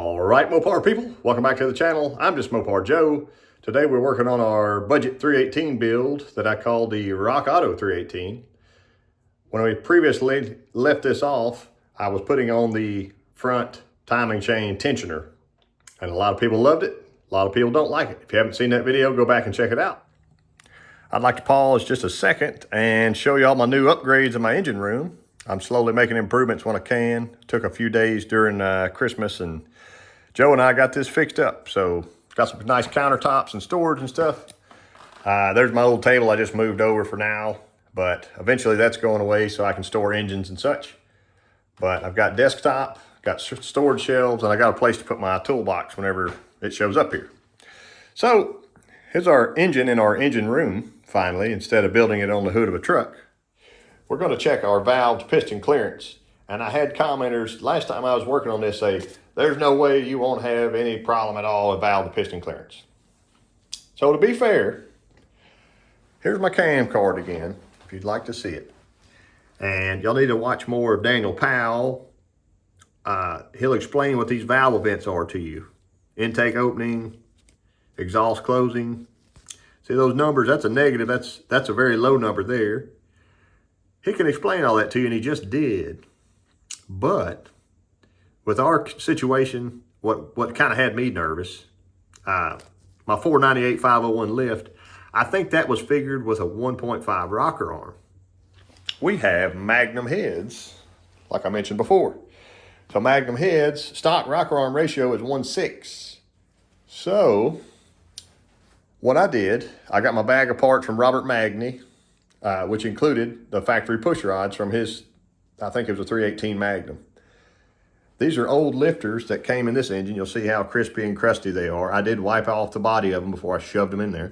All right, Mopar people, welcome back to the channel. I'm just Mopar Joe. Today we're working on our budget 318 build that I call the Rock Auto 318. When we previously left this off, I was putting on the front timing chain tensioner, and a lot of people loved it. A lot of people don't like it. If you haven't seen that video, go back and check it out. I'd like to pause just a second and show you all my new upgrades in my engine room. I'm slowly making improvements when I can. Took a few days during Christmas, and Joe and I got this fixed up. So got some nice countertops and storage and stuff. There's my old table I just moved over for now, but eventually that's going away so I can store engines and such. But I've got desktop, got storage shelves, and I got a place to put my toolbox whenever it shows up here. So here's our engine in our engine room, finally, instead of building it on the hood of a truck. We're going to check our valve piston clearance. And I had commenters last time I was working on this say, there's no way you won't have any problem at all with valve to piston clearance. So to be fair, here's my cam card again, if you'd like to see it. And y'all need to watch more of Daniel Powell. He'll explain what these valve events are to you. Intake opening, exhaust closing. See those numbers, that's a negative, that's a very low number there. He can explain all that to you, and he just did. But with our situation, what kind of had me nervous, my 498 501 lift, I think that was figured with a 1.5 rocker arm. We have magnum heads, like I mentioned before. So magnum heads, stock rocker arm ratio is 1/6. So what I did, I got my bag of parts from Robert Magny, which included the factory push rods from his, I think it was a 318 Magnum. These are old lifters that came in this engine. You'll see how crispy and crusty they are. I did wipe off the body of them before I shoved them in there.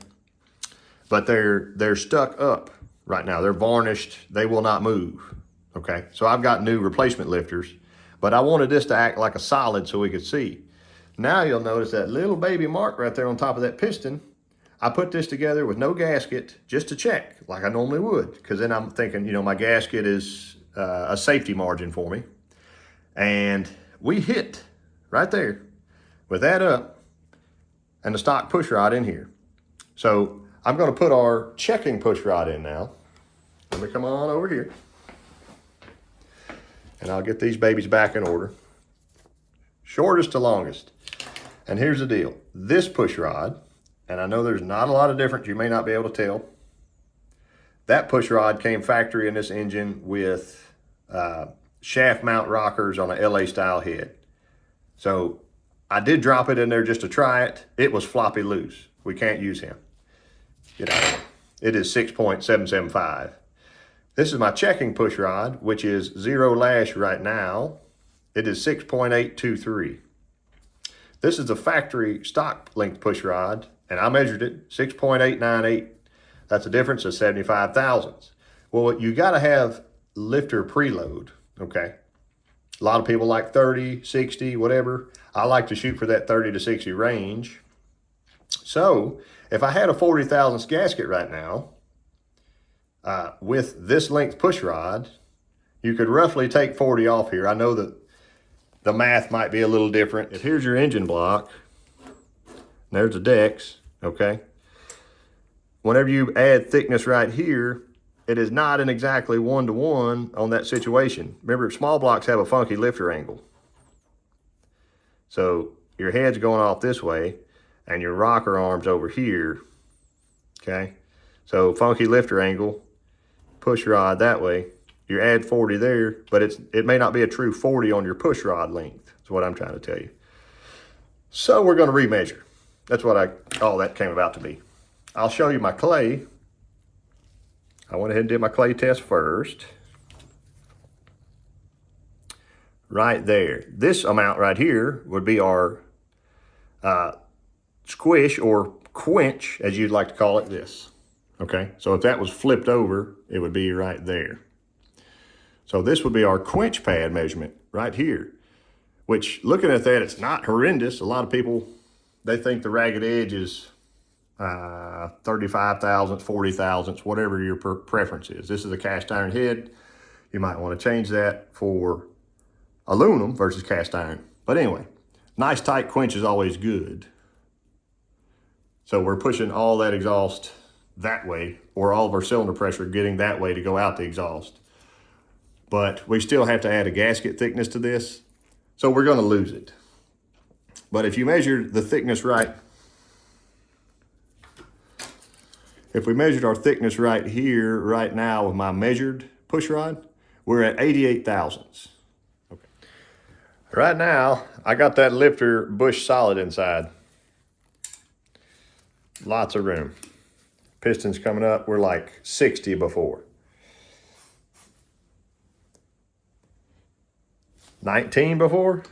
But they're stuck up right now. They're varnished. They will not move. Okay, so I've got new replacement lifters, but I wanted this to act like a solid so we could see. Now you'll notice that little baby mark right there on top of that piston. I put this together with no gasket just to check, like I normally would, because then I'm thinking, you know, my gasket is a safety margin for me. And we hit right there with that up and the stock push rod in here. So I'm going to put our checking push rod in now. Let me come on over here. And I'll get these babies back in order. Shortest to longest. And here's the deal. This push rod, and I know there's not a lot of difference, you may not be able to tell. That push rod came factory in this engine with shaft mount rockers on a LA style head. So I did drop it in there just to try it. It was floppy loose. We can't use him. Get out of here. It is 6.775. This is my checking push rod, which is 0 lash right now. It is 6.823. This is the factory stock length push rod, and I measured it, 6.898. That's a difference of 75 thousandths. Well, you got to have lifter preload, okay? A lot of people like 30, 60, whatever. I like to shoot for that 30 to 60 range. So if I had a 40 thousandths gasket right now, with this length push rod, you could roughly take 40 off here. I know that the math might be a little different. If here's your engine block, there's the decks, okay? Whenever you add thickness right here, it is not an exactly 1-to-1 on that situation. Remember, small blocks have a funky lifter angle. So your head's going off this way and your rocker arm's over here, okay? So funky lifter angle, push rod that way. You add 40 there, but it may not be a true 40 on your push rod length, is what I'm trying to tell you. So we're gonna remeasure. That's what all that came about to be. I'll show you my clay. I went ahead and did my clay test first. Right there. This amount right here would be our squish or quench, as you'd like to call it, this. Okay, so if that was flipped over, it would be right there. So this would be our quench pad measurement right here, which looking at that, it's not horrendous. A lot of people, they think the ragged edge is 35 thousandths, 40 thousandths, whatever your preference is. This is a cast iron head. You might want to change that for aluminum versus cast iron. But anyway, Nice tight quench is always good. So we're pushing all that exhaust that way, or all of our cylinder pressure getting that way to go out the exhaust. But we still have to add a gasket thickness to this, so we're gonna lose it. But if you measure the thickness right, if we measured our thickness right here, right now with my measured push rod, we're at 88 thousandths. Okay. Right now, I got that lifter bush solid inside. Lots of room. Pistons coming up, we're like 60 before. 19 before.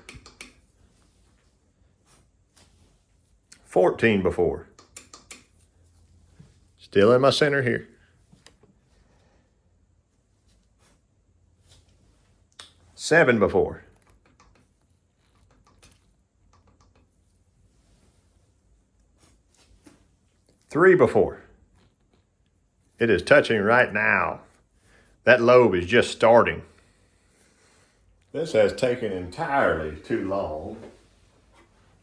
14 before. Still in my center here. 7 before. 3 before. It is touching right now. That lobe is just starting. This has taken entirely too long.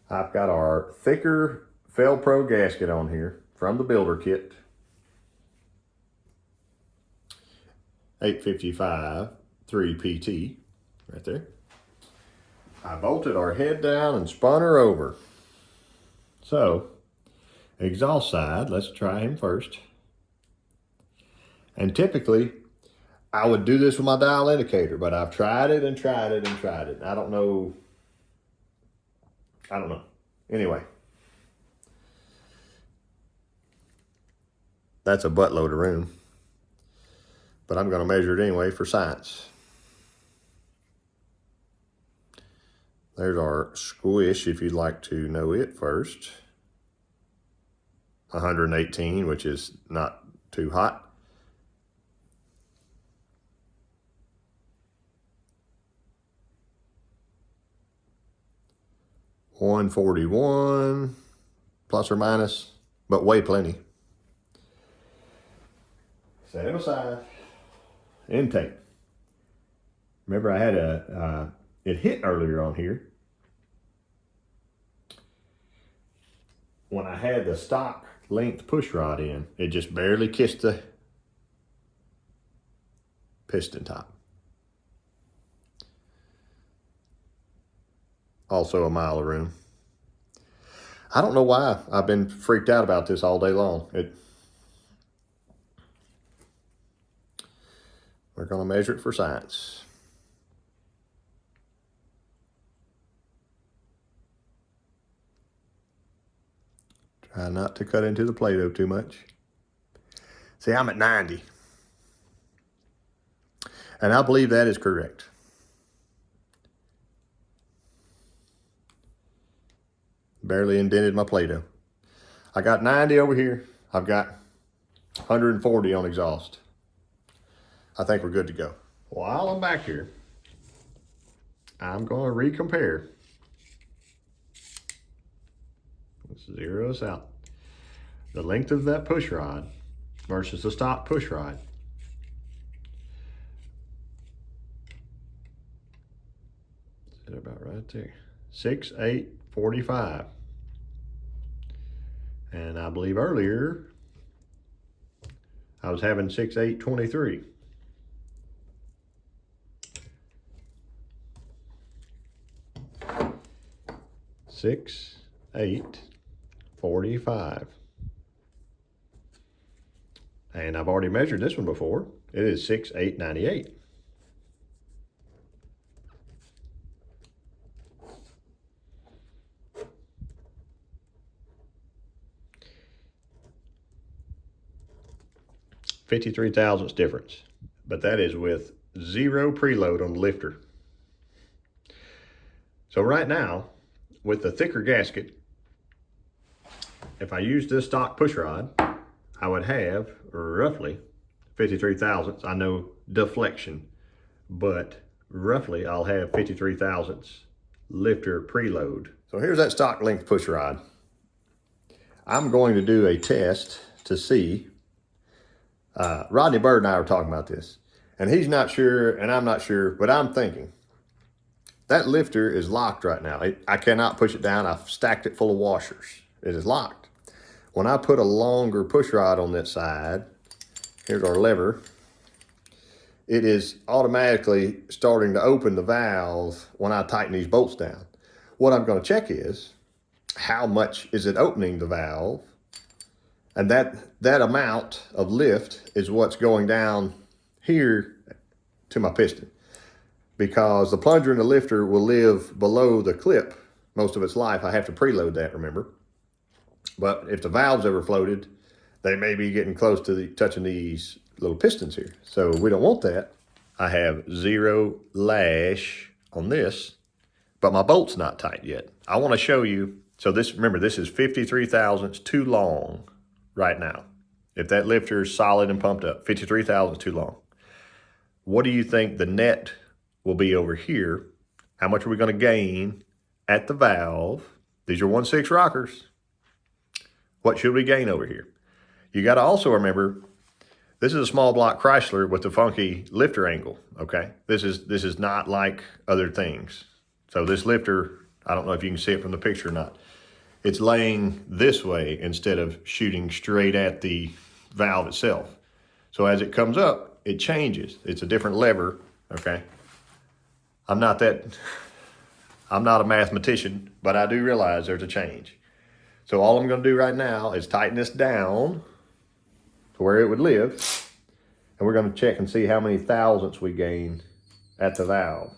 I've got our thicker Fel-Pro gasket on here from the builder kit. 855 3PT right there. I bolted our head down and spun her over. So, exhaust side, let's try him first. And typically, I would do this with my dial indicator, but I've tried it and tried it and tried it. I don't know. Anyway. That's a buttload of room. But I'm going to measure it anyway for science. There's our squish, if you'd like to know it first. 118, which is not too hot. $141, plus or minus, but way plenty. Set it aside. Intake. Remember I had it hit earlier on here. When I had the stock length push rod in, it just barely kissed the piston top. Also a mile of room. I don't know why I've been freaked out about this all day long. We're going to measure it for science. Try not to cut into the Play-Doh too much. See, I'm at 90. And I believe that is correct. Barely indented my Play-Doh. I got 90 over here. I've got 140 on exhaust. I think we're good to go. While I'm back here, I'm going to recompare. Let's zero this out. The length of that push rod versus the stock push rod. Is it about right there? 6.845. And I believe earlier I was having 6.823. Six, 8.45. And I've already measured this one before. It is 6.898. $53 thousandths difference, but that is with zero preload on the lifter. So right now, with the thicker gasket, if I use this stock push rod, I would have roughly 53 thousandths. I know deflection, but roughly I'll have 53 thousandths lifter preload. So here's that stock length push rod. I'm going to do a test to see. Rodney Bird and I were talking about this, and he's not sure, and I'm not sure, but I'm thinking that lifter is locked right now. I cannot push it down. I've stacked it full of washers. It is locked. When I put a longer push rod on that side, here's our lever, it is automatically starting to open the valve when I tighten these bolts down. What I'm going to check is how much is it opening the valve, and that amount of lift is what's going down here to my piston, because the plunger and the lifter will live below the clip most of its life. I have to preload that, remember. But if the valve's ever floated, they may be getting close to touching these little pistons here. So we don't want that. I have 0 lash on this, but my bolt's not tight yet. I want to show you. So this, remember, this is 53 thousandths too long right now. If that lifter is solid and pumped up, 53 thousandths too long. What do you think the net will be over here? How much are we going to gain at the valve? These are 1/6 rockers. What should we gain over here? You got to also remember, this is a small block Chrysler with the funky lifter angle, okay? This is not like other things. So this lifter, I don't know if you can see it from the picture or not, it's laying this way instead of shooting straight at the valve itself. So as it comes up, it changes. It's a different lever, okay? I'm not a mathematician, but I do realize there's a change. So all I'm going to do right now is tighten this down to where it would live, and we're going to check and see how many thousandths we gain at the valve.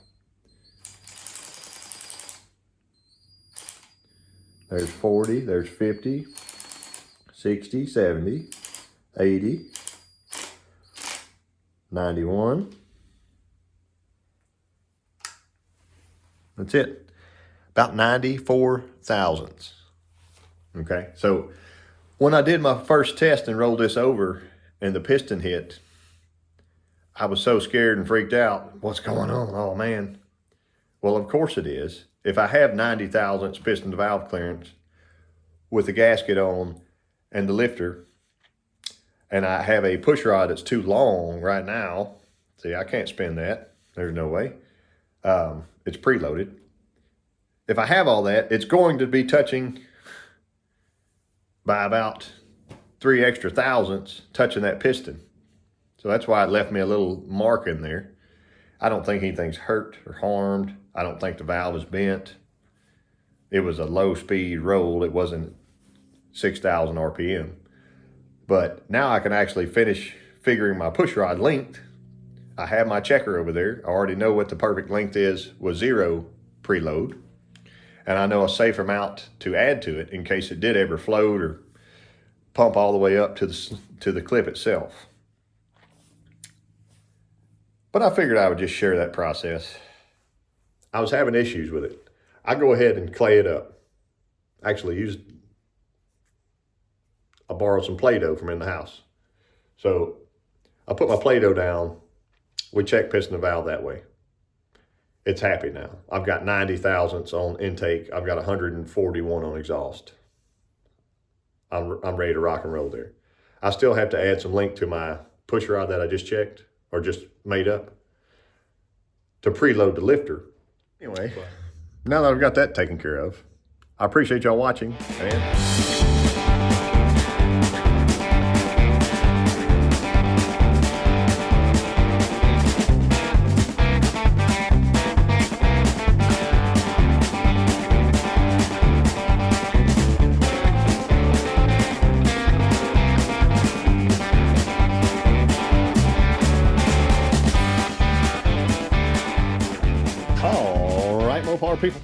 There's 40, there's 50, 60, 70, 80, 91. That's it. About 94 thousandths. Okay, so when I did my first test and rolled this over and the piston hit, I was so scared and freaked out. What's going on? Oh man. Well, of course it is. If I have 90 thousandths piston to valve clearance with the gasket on and the lifter, and I have a push rod that's too long right now, see, I can't spin that. There's no way. It's preloaded. If I have all that, it's going to be touching by about 3 extra thousandths touching that piston. So that's why it left me a little mark in there. I don't think anything's hurt or harmed. I don't think the valve is bent. It was a low speed roll. It wasn't 6,000 RPM. But now I can actually finish figuring my push rod length. I have my checker over there. I already know what the perfect length is with 0 preload. And I know a safe amount to add to it in case it did ever float or pump all the way up to the clip itself. But I figured I would just share that process. I was having issues with it. I go ahead and clay it up. Actually, I borrowed some Play-Doh from in the house. So I put my Play-Doh down. We check piston and valve that way. It's happy now. I've got 90 thousandths on intake. I've got 141 on exhaust. I'm ready to rock and roll there. I still have to add some length to my push rod that I just checked or just made up to preload the lifter. Anyway, now that I've got that taken care of, I appreciate y'all watching, and all right, Mopar people.